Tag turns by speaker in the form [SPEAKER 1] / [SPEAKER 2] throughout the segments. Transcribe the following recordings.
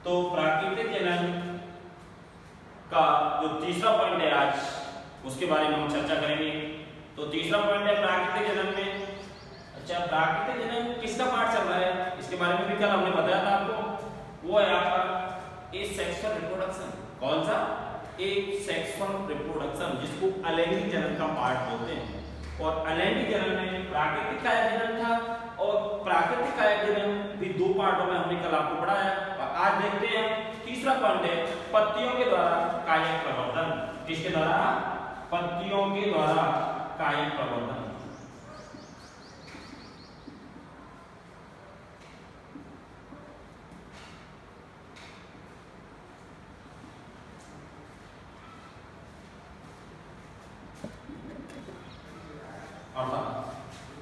[SPEAKER 1] तो प्राकृतिक जनन का जो तीसरा पॉइंट है आज उसके बारे में हम चर्चा करेंगे। तो तीसरा पॉइंट है प्राकृतिक जनन में। अच्छा, प्राकृतिक जनन किसका पार्ट चल रहा है इसके बारे में भी कल हमने बताया था आपको। वो है आपका एसेक्सुअल रिप्रोडक्शन। कौन सा? एसेक्सुअल रिप्रोडक्शन, जिसको अलैंगिक जनन का पार्ट बोलते हैं। और अलैंगिक जनन में प्राकृतिक कायक जनन था और प्राकृतिक कायक जनन भी दो पार्टों में हमने कल आपको पढ़ाया। और आज देखते हैं तीसरा पॉइंट है पत्तियों के द्वारा कायक प्रवर्धन। किसके द्वारा? पत्तियों के द्वारा कायक प्रवर्धन।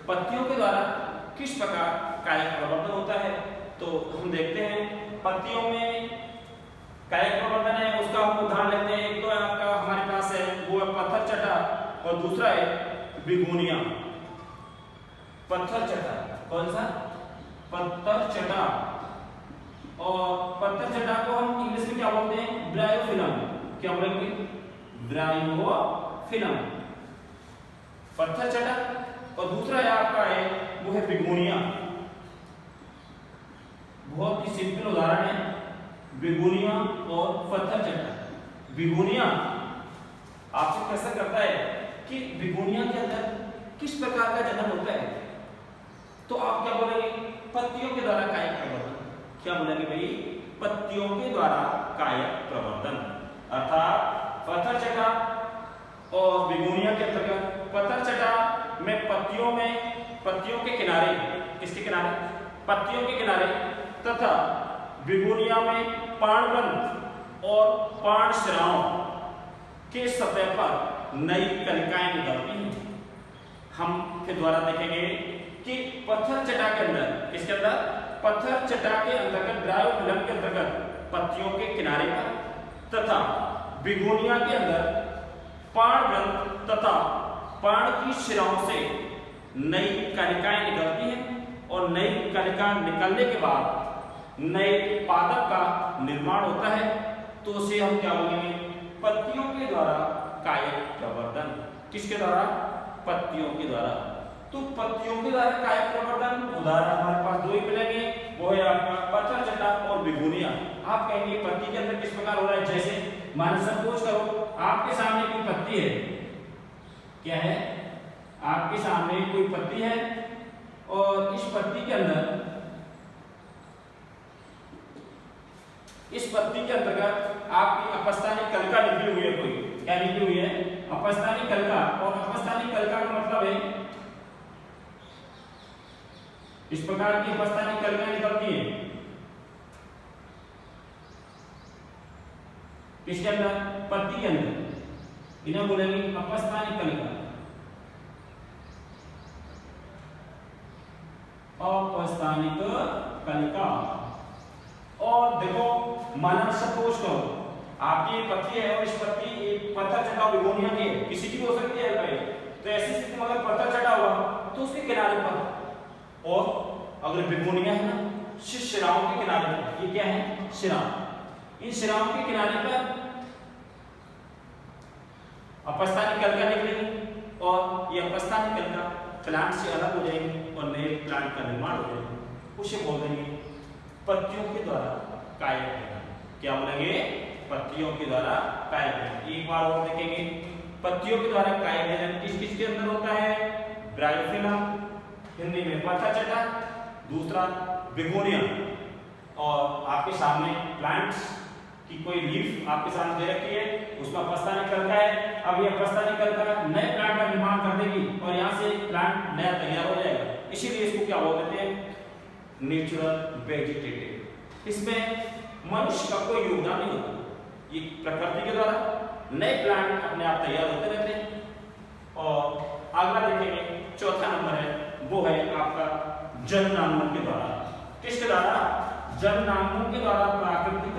[SPEAKER 1] पत्तियों के द्वारा किस प्रकार कायक प्रवर्धन होता है, तो हम देखते हैं पत्तियों में कायक प्रवर्धन है उसका हम उदाहरण लेते हैं। एक तो आपका हमारे पास है वो है पत्थर चटा और दूसरा है बिगोनिया। पत्थर चटा, कौन सा? पत्थर चटा। और पत्थर चटा को हम इंग्लिश में क्या बोलते हैं? ब्रायोफिलम। क्या बोलेंगे? ब्रायोफिलम। पत्थर चटा। और दूसरा है आपका है वो है बिगोनिया। बहुत ही सिंपल उदाहरण है बिगोनिया और पत्थर चटा। बिगोनिया आपसे कैसा करता है कि बिगोनिया के अंदर किस प्रकार का जनन होता है, तो आप क्या बोलेंगे? पत्तियों के द्वारा कायक प्रवर्धन। क्या बोलेंगे भाई? पत्तियों के द्वारा कायक प्रवर्धन। अर्थात पत्थर चटा और बिगोनिया के अंतर्गत पत्थर चटा में पत्तियों के किनारे, किसके किनारे? पत्तियों के किनारे, तथा बिगोनिया में पर्णग्रंथ और पर्णशिराओं के सतह पर नई कलिकाएं निकलती हैं। हम फिर द्वारा देखेंगे कि पत्थर चटा के अंदर, किसके अंदर? पत्थर चटा के अंतर्गत ब्रायोफिलम के अंतर्गत पत्तियों के किनारे पर तथा बिगोनिया के अंदर पर्णग्रंथ तथा पर्ण की शिराओं से नई कलिकाएं निकलती हैं और नई कलिका निकलने के बाद नए पादप का निर्माण होता है। तो उसे हम क्या बोलेंगे? पत्तियों के द्वारा कायक प्रवर्धन। किसके द्वारा? पत्तियों के द्वारा। तो पत्तियों के द्वारा कायक प्रवर्धन उदाहरण हमारे पास दो ही मिलेंगे, वो है आपका पत्थर चटा और बिगोनिया। आप कहेंगे पत्ती के अंदर किस प्रकार हो रहा है? जैसे मान सपोज करो आपके सामने कोई पत्ती है। क्या है? आपके सामने कोई पत्ती है और इस पत्ती के अंदर, इस पत्ती के अंतर्गत आपकी अपस्थानिक कलिका निकली हुई है। कोई क्या निकली हुई है? अपस्थानिक कलिका। और अपस्थानिक कलिका का मतलब है इस प्रकार की अपस्थानिक कलिका निकलती है किसके अंदर? पत्ती के अंदर। इन्हें बोलेंगे अपस्थानिक कलिका। अपस्थानिक कलिका। और देखो माना सपोज करो आपकी पत्ती है और इस पत्ती एक पत्थर चटा बिगोनिया की है, किसी की भी हो सकती है भाई। तो ऐसी स्थिति में अगर पत्थर चटा हुआ तो उसके किनारे पर, और अगर बिगोनिया है ना शिराओं के किनारे पर, ये क्या है? शिरा। इन शिराओं के किनारे पर अपस्थानिक कलिका निकलेगी और ये अपस्थानिक कलिका प्लांट से अलग हो जाएगी और नए प्लांट का निर्माण हो जाएगा। उसे बोल देंगे पत्तियों के द्वारा कायक जनन। क्या बोलेंगे? पत्तियों के द्वारा कायक जनन। एक बार और देखेंगे पत्तियों के द्वारा कायक जनन किस किस के अंदर होता है? ब्रायोफिलम, हिंदी में पत्थर चटा, दूसरा बिगोनिया। और आपके सामने प्लांट्स की कोई लीफ आपके सामने दे रखी है, उसमें अपस्थानिक कलिका है। अब ये अपस्थानिक कलिका नए प्लांट का निर्माण कर देगी और यहाँ से प्लांट नया तैयार हो जाएगा। इसीलिए इसको क्या बोल देते हैं? Natural vegetative. इसमें मनुष्य का कोई योगदान नहीं होता, ये प्रकृति के द्वारा नए प्लांट अपने आप तैयार होते रहते हैं। और अगला देखेंगे चौथा नंबर है वो है आपका जननांगों के द्वारा। किसके द्वारा? जननांगों के द्वारा प्राकृतिक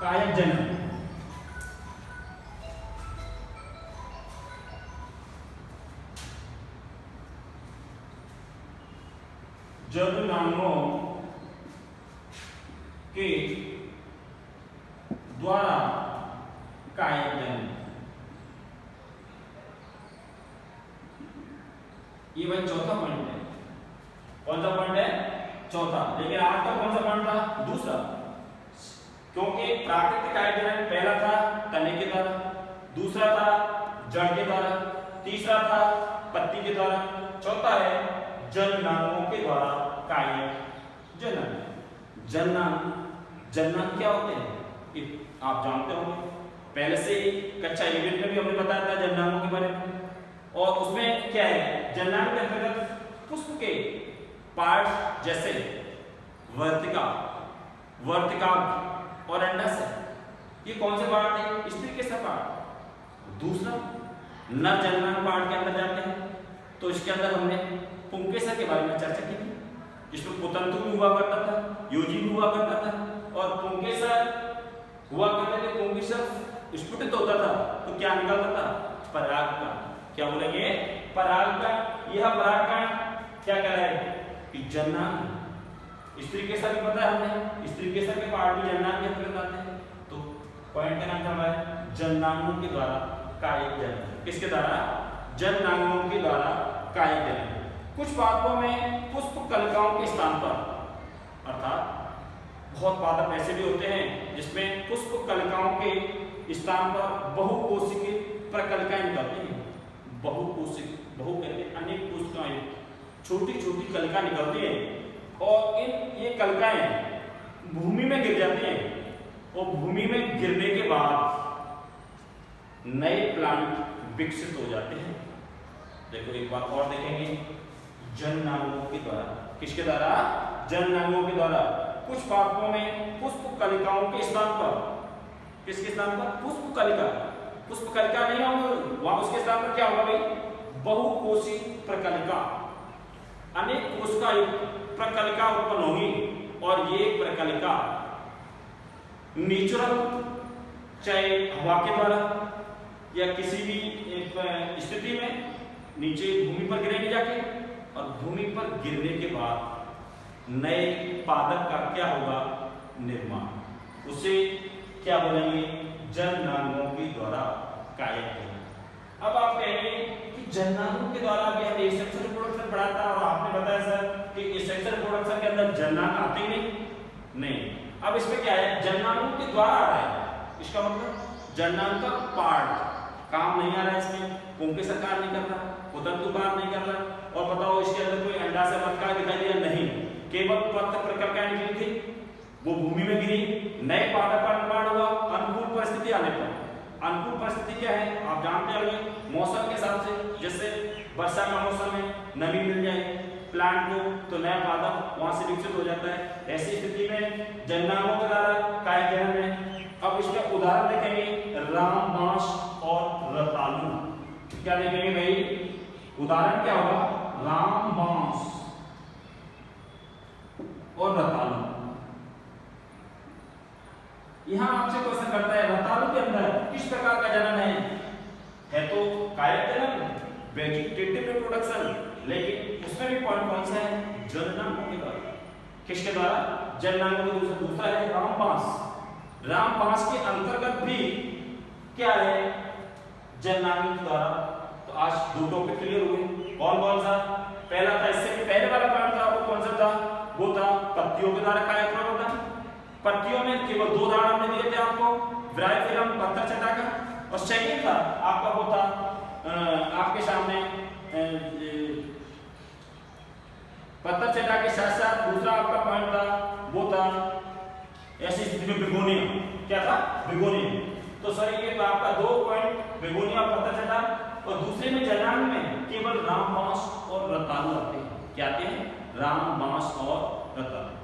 [SPEAKER 1] कायक जनन। जननांगों के द्वारा कायिक जनन। ये भाई चौथा पॉइंट है। कौन सा पॉइंट है? चौथा। लेकिन आज का कौन सा पॉइंट था? दूसरा। क्योंकि प्राकृतिक कायिक जनन पहला था तने के द्वारा, दूसरा था जड़ के द्वारा, तीसरा था पत्ती के द्वारा, चौथा है जननांगों के द्वारा कायिक जनन। जननांग क्या होते हैं ये आप जानते होंगे, पहले से कक्षा 11 में भी हमने बताया था जननांगों के बारे में। और उसमें क्या है, जननांग के अंतर्गत पुष्प के पार्ट जैसे वर्तिका, वर्तिकाग्र और अंडाशय, ये कौन से पार्ट है? स्त्री के सब पार्ट। दूसरा नर जननांग पार्ट के अंदर जाते हैं तो इसके अंदर हमने पुंकेसर के बारे में चर्चा की थी, जिसमें पुतंतु भी हुआ करता था, योजी भी हुआ करता था और पुंकेसर हुआ करते थे। पुंकेसर स्फुटित होता था तो क्या निकलता था? परागकण। क्या बोलेंगे? परागकण। यह परागकण क्या कहलाए? कि जननांग। स्त्री केसर भी पता है हमने, स्त्री केसर के पार्ट भी जननांग के अंतर्गत आते हैं। तो पॉइंट का नाम क्या है? जननांगों के द्वारा कायिक जनन। किसके द्वारा? जननांगों के द्वारा कायिक जनन। कुछ पादपों में पुष्प कलिकाओं के स्थान पर, अर्थात बहुत पादप ऐसे भी होते हैं जिसमें पुष्प कलिकाओं के स्थान पर बहुकोशिकीय प्रकलिकाएं निकलती हैं। बहुकोशिक, बहु कहते हैं अनेक कोशिकाएं, छोटी छोटी कलिका निकलती हैं और ये कलिकाएं भूमि में गिर जाती हैं और भूमि में गिरने के बाद नए प्लांट विकसित हो जाते हैं। देखो एक बात और देखेंगे, जननांगों के द्वारा। किसके द्वारा? जननांगों के द्वारा। कुछ पादपों में पुष्प कलिकाओं के स्थान पर, किसके स्थान पर? पुष्प कलिका। पुष्प कलिका नहीं होंगे वहां, उसके स्थान पर क्या होगा भाई? बहुकोशी प्रकलिका। अनेक कोशिका प्रकलिका उत्पन्न होगी और ये प्रकलिका नेचुरल, चाहे हवा के द्वारा या किसी भी स्थिति में नीचे भूमि पर गिरेंगे जाके, और भूमि पर गिरने के बाद नए पादप का क्या होगा? निर्माण। उसे क्या बोलेंगे? जननांगों के द्वारा कायिक जनन। अब आप कहेंगे कि जननांगों के द्वारा भी हमने सेक्सुअल रिप्रोडक्शन पढ़ा था और आपने बताया सर कि इस सेक्सुअल रिप्रोडक्शन के अंदर जननांग आते ही नहीं। अब इसमें क्या है? जननांगों के द्वारा आ रहा है, इसका मतलब जननांग का पार्ट काम नहीं आ रहा है इसमें, पुंकेसर कार्य नहीं कर रहा, पुतंतु कार्य नहीं कर रहा। और बताओ इसके अंदर कोई अंडाशय वर्तिका दिखाई दिया? नहीं, केवल पत्र प्रकलिकाएं निकली थी, वो भूमि में गिरी, नए पादप का निर्माण हुआ अनुकूल परिस्थिति आने पर। अनुकूल परिस्थिति क्या है आप जानते होंगे, मौसम के हिसाब से, जैसे वर्षा का मौसम है, नमी मिल जाए प्लांट को तो नया पादप वहां से विकसित हो जाता है। ऐसी स्थिति में जननांगों के द्वारा कायिक जनन है। अब इसमें उदाहरण देखेंगे रामबांस और रतालू। क्या देखेंगे भाई? उदाहरण क्या होगा? रामबांस और रतालू। यहां आपसे क्वेश्चन करता है रतालू के अंदर किस प्रकार का जनन है तो कायिक जनन, वेजिटेटिव रिप्रोडक्शन, लेकिन उसमें भी पॉइंट कौन सा है? जननांगों के द्वारा। किसके द्वारा? जननांगों के द्वारा। दूसरा है रामबांस। रामबांस के अंतर्गत भी क्या है? जननांग के द्वारा। तो आज दो टॉपिक क्लियर हुए। कौन सा? पहला था, इससे पहले वाला पॉइंट था वो कौन सा था? वो था पत्तियों के द्वारा कायिक प्रवर्धन। पत्तियों में केवल दो उदाहरण हमने दिए थे आपको, ब्रायोफिलम, पत्थर चटा का, और सेकंड था आपका वो था आपके सामने पत्थर चटा के साथ साथ दूसरा आपका पॉइंट था वो था ऐसी स्थिति में बिगोनिया। क्या था? बिगोनिया। तो सर ये आपका दो पॉइंट बिगोनिया, पत्थर चटा, और दूसरे में जननांग में केवल रामबांस और रतालू आते हैं। क्या आते हैं? रामबांस और रतालू।